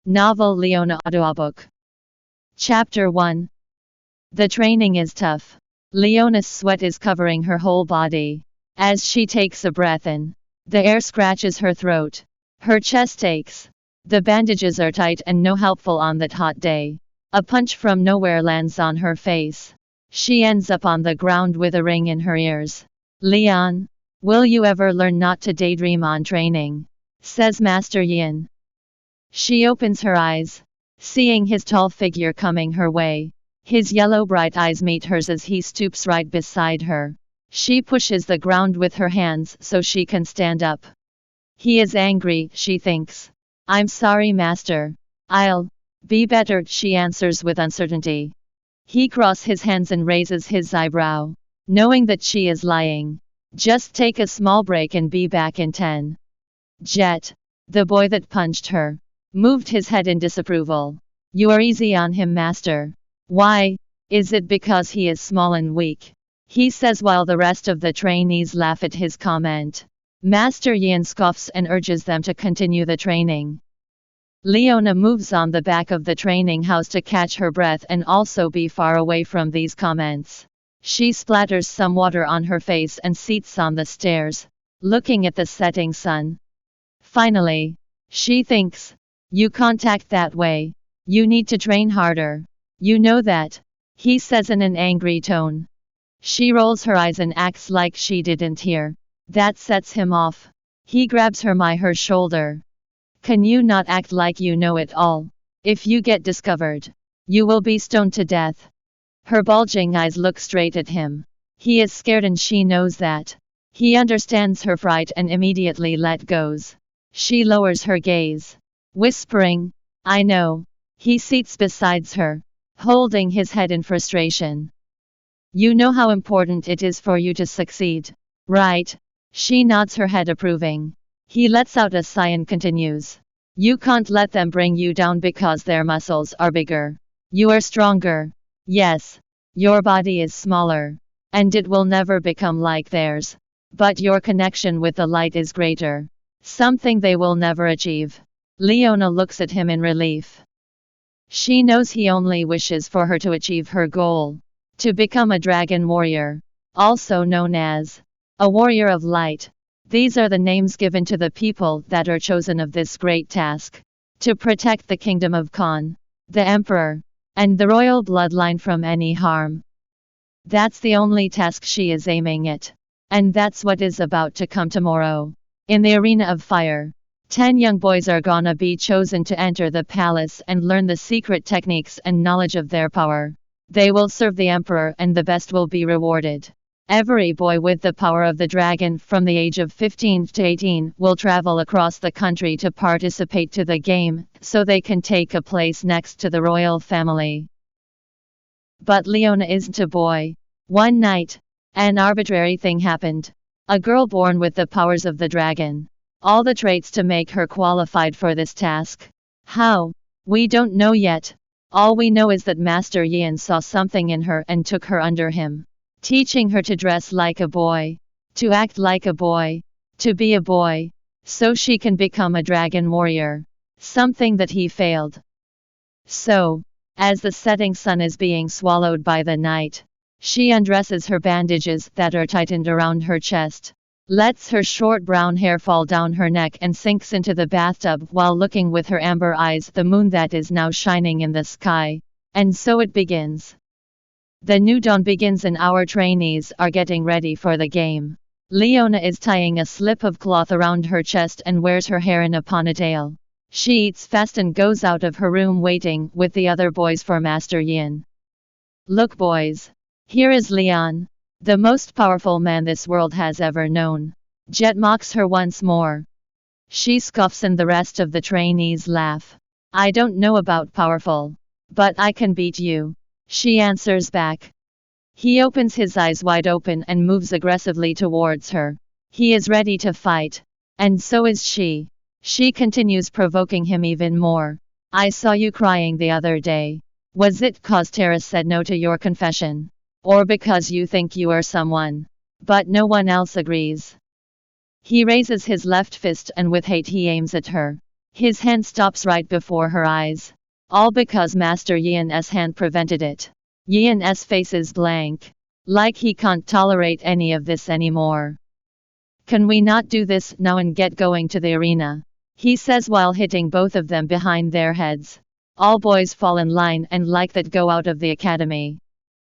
Novel Leona audiobook. Chapter 1. The training is tough. Leona's sweat is covering her whole body. As she takes a breath in, the air scratches her throat. Her chest aches. The bandages are tight and no helpful on that hot day. A punch from nowhere lands on her face. She ends up on the ground with a ring in her ears. "Leon, will you ever learn not to daydream on training?" says Master Yin. She opens her eyes, seeing his tall figure coming her way. His yellow bright eyes meet hers as he stoops right beside her. She pushes the ground with her hands so she can stand up. He is angry, she thinks. "I'm sorry, Master. I'll be better," she answers with uncertainty. He crosses his hands and raises his eyebrow, knowing that she is lying. "Just take a small break and be back in 10. Jet, the boy that punched her, moved his head in disapproval. "You are easy on him, Master." "Why? Is it because he is small and weak?" he says while the rest of the trainees laugh at his comment. Master Yin scoffs and urges them to continue the training. Leona moves on the back of the training house to catch her breath and also be far away from these comments. She splatters some water on her face and sits on the stairs, looking at the setting sun. Finally, she thinks, "You can't act that way. You need to train harder. You know that," he says in an angry tone. She rolls her eyes and acts like she didn't hear. That sets him off. He grabs her shoulder. "Can you not act like you know it all? If you get discovered, you will be stoned to death." Her bulging eyes look straight at him. He is scared and she knows that. He understands her fright and immediately let goes. She lowers her gaze, whispering, "I know." He sits beside her, holding his head in frustration. "You know how important it is for you to succeed, right?" She nods her head approving. He lets out a sigh and continues. "You can't let them bring you down because their muscles are bigger. You are stronger. Yes, your body is smaller, and it will never become like theirs. But your connection with the light is greater. Something they will never achieve." Leona looks at him in relief. She knows he only wishes for her to achieve her goal, to become a dragon warrior, also known as a warrior of light. These are the names given to the people that are chosen of this great task, to protect the kingdom of Khan, the emperor, and the royal bloodline from any harm. That's the only task she is aiming at. And that's what is about to come tomorrow. In the arena of fire, 10 young boys are gonna be chosen to enter the palace and learn the secret techniques and knowledge of their power. They will serve the emperor and the best will be rewarded. Every boy with the power of the dragon from the age of 15 to 18 will travel across the country to participate to the game, so they can take a place next to the royal family. But Leona isn't a boy. One night, an arbitrary thing happened. A girl born with the powers of the dragon. All the traits to make her qualified for this task. How? We don't know yet. All we know is that Master Yin saw something in her and took her under him, teaching her to dress like a boy, to act like a boy, to be a boy, so she can become a dragon warrior. Something that he failed. So, as the setting sun is being swallowed by the night, she undresses her bandages that are tightened around her chest, lets her short brown hair fall down her neck and sinks into the bathtub while looking with her amber eyes the moon that is now shining in the sky. And so it begins. The new dawn begins and our trainees are getting ready for the game. Leona is tying a slip of cloth around her chest and wears her hair in a ponytail. She eats fast and goes out of her room waiting with the other boys for Master Yin. "Look, boys. Here is Leon, the most powerful man this world has ever known." Jet mocks her once more. She scoffs and the rest of the trainees laugh. "I don't know about powerful, but I can beat you," she answers back. He opens his eyes wide open and moves aggressively towards her. He is ready to fight, and so is she. She continues provoking him even more. "I saw you crying the other day. Was it 'cause Tara said no to your confession? Or because you think you are someone, but no one else agrees?" He raises his left fist and with hate he aims at her. His hand stops right before her eyes. All because Master Yian's hand prevented it. Yian's face is blank. Like he can't tolerate any of this anymore. Can we not do this now and get going to the arena? He says while hitting both of them behind their heads. All boys fall in line and like that go out of the academy.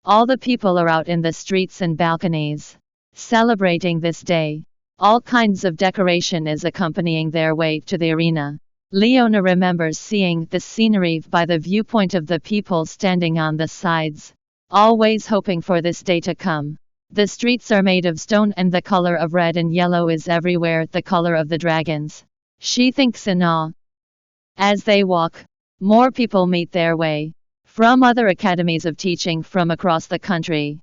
All the people are out in the streets and balconies, celebrating this day. All kinds of decoration is accompanying their way to the arena. Leona remembers seeing the scenery by the viewpoint of the people standing on the sides, always hoping for this day to come. The streets are made of stone and the color of red and yellow is everywhere, the color of the dragons. She thinks in awe. As they walk, more people meet their way, from other academies of teaching from across the country.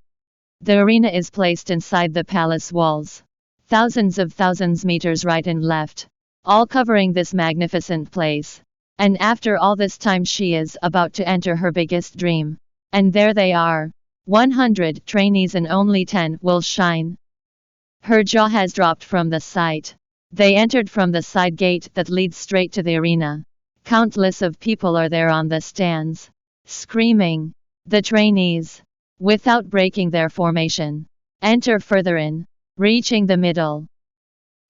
The arena is placed inside the palace walls. Thousands meters right and left, all covering this magnificent place. And after all this time she is about to enter her biggest dream. And there they are. 100 trainees and only 10 will shine. Her jaw has dropped from the sight. They entered from the side gate that leads straight to the arena. Countless of people are there on the stands, screaming. The trainees, without breaking their formation, enter further in, reaching the middle.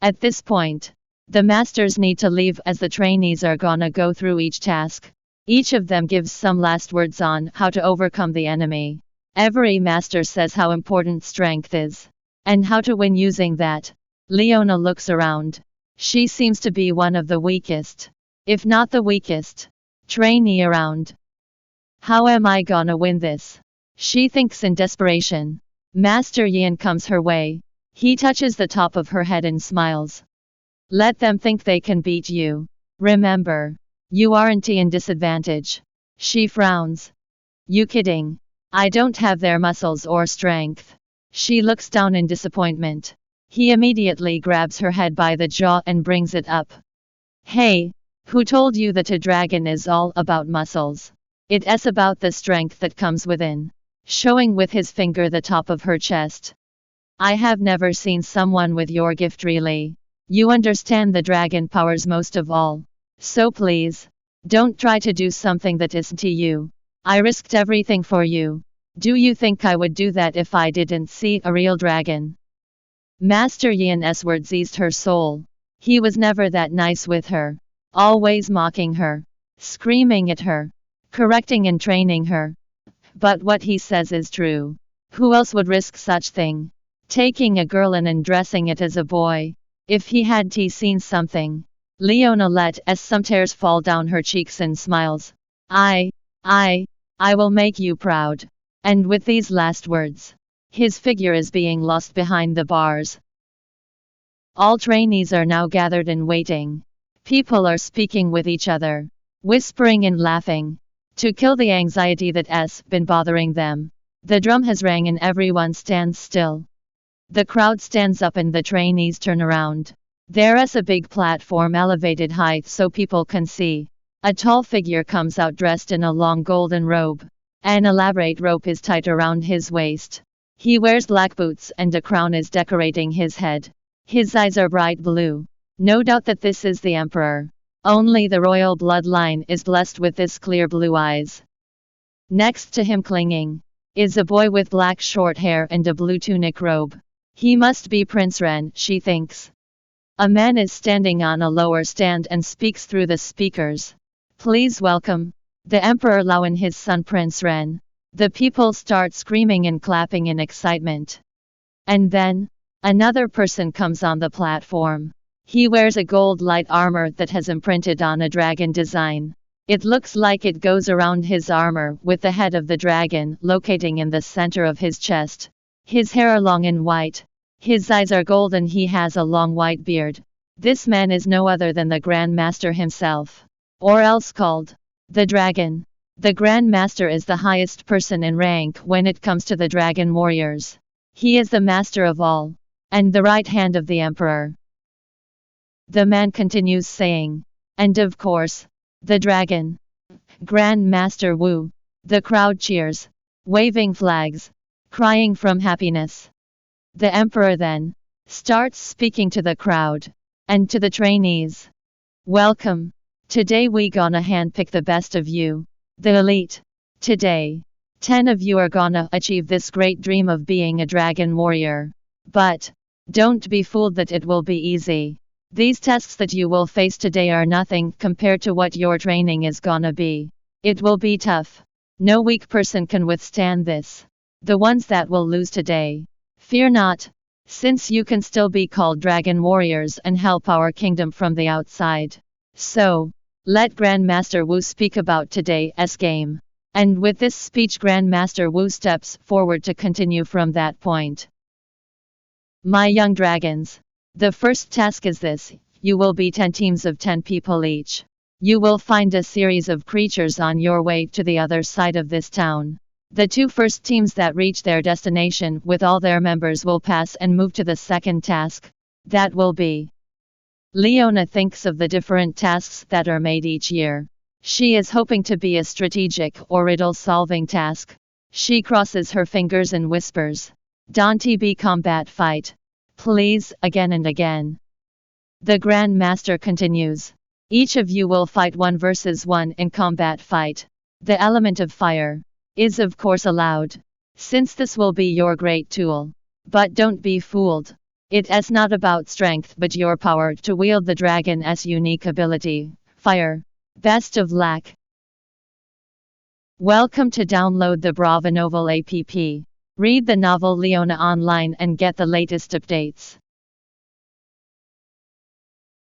At this point, the masters need to leave as the trainees are gonna go through each task. Each of them gives some last words on how to overcome the enemy. Every master says how important strength is, and how to win using that. Leona looks around. She seems to be one of the weakest, if not the weakest, trainee around. How am I gonna win this? She thinks in desperation. Master Yian comes her way. He touches the top of her head and smiles. Let them think they can beat you. Remember, you aren't in disadvantage. She frowns. You kidding? I don't have their muscles or strength. She looks down in disappointment. He immediately grabs her head by the jaw and brings it up. Hey, who told you that a dragon is all about muscles? It's about the strength that comes within. Showing with his finger the top of her chest. I have never seen someone with your gift really. You understand the dragon powers most of all. So please, don't try to do something that isn't to you. I risked everything for you. Do you think I would do that if I didn't see a real dragon? Master Yian's words eased her soul. He was never that nice with her. Always mocking her. Screaming at her. Correcting and training her. But what he says is true. Who else would risk such thing? Taking a girl in and dressing it as a boy. If he had seen something. Leona let some tears fall down her cheeks and smiles. I will make you proud. And with these last words, his figure is being lost behind the bars. All trainees are now gathered and waiting. People are speaking with each other, whispering and laughing, to kill the anxiety that's been bothering them. The drum has rang and everyone stands still. The crowd stands up and the trainees turn around. There's a big platform elevated high so people can see. A tall figure comes out dressed in a long golden robe. An elaborate rope is tied around his waist. He wears black boots and a crown is decorating his head. His eyes are bright blue. No doubt that this is the emperor. Only the royal bloodline is blessed with this clear blue eyes. Next to him clinging, is a boy with black short hair and a blue tunic robe. He must be Prince Ren, she thinks. A man is standing on a lower stand and speaks through the speakers. Please welcome the Emperor Lao and his son Prince Ren. The people start screaming and clapping in excitement. And then, another person comes on the platform. He wears a gold light armor that has imprinted on a dragon design. It looks like it goes around his armor with the head of the dragon locating in the center of his chest. His hair are long and white. His eyes are gold and he has a long white beard. This man is no other than the Grandmaster himself. Or else called the Dragon. The Grandmaster is the highest person in rank when it comes to the dragon warriors. He is the master of all, and the right hand of the emperor. The man continues saying, and of course, the dragon. Grandmaster Wu. The crowd cheers, waving flags, crying from happiness. The emperor then starts speaking to the crowd and to the trainees. Welcome. Today we gonna handpick the best of you, the elite. Today, 10 of you are gonna achieve this great dream of being a dragon warrior. But don't be fooled that it will be easy. These tasks that you will face today are nothing compared to what your training is gonna be. It will be tough. No weak person can withstand this. The ones that will lose today, fear not, since you can still be called dragon warriors and help our kingdom from the outside. So, let Grandmaster Wu speak about today's game. And with this speech, Grandmaster Wu steps forward to continue from that point. My young dragons, the first task is this: you will be 10 teams of 10 people each. You will find a series of creatures on your way to the other side of this town. The 2 first teams that reach their destination with all their members will pass and move to the second task. That will be. Leona thinks of the different tasks that are made each year. She is hoping to be a strategic or riddle-solving task. She crosses her fingers and whispers, "Don't be combat fight. Please," again and again. The Grandmaster continues. Each of you will fight 1 versus 1 in combat fight. The element of fire is of course allowed, since this will be your great tool. But don't be fooled. It is not about strength but your power to wield the dragon's unique ability, fire. Best of luck. Welcome to download the Bravonovel App. Read the novel Leona online and get the latest updates.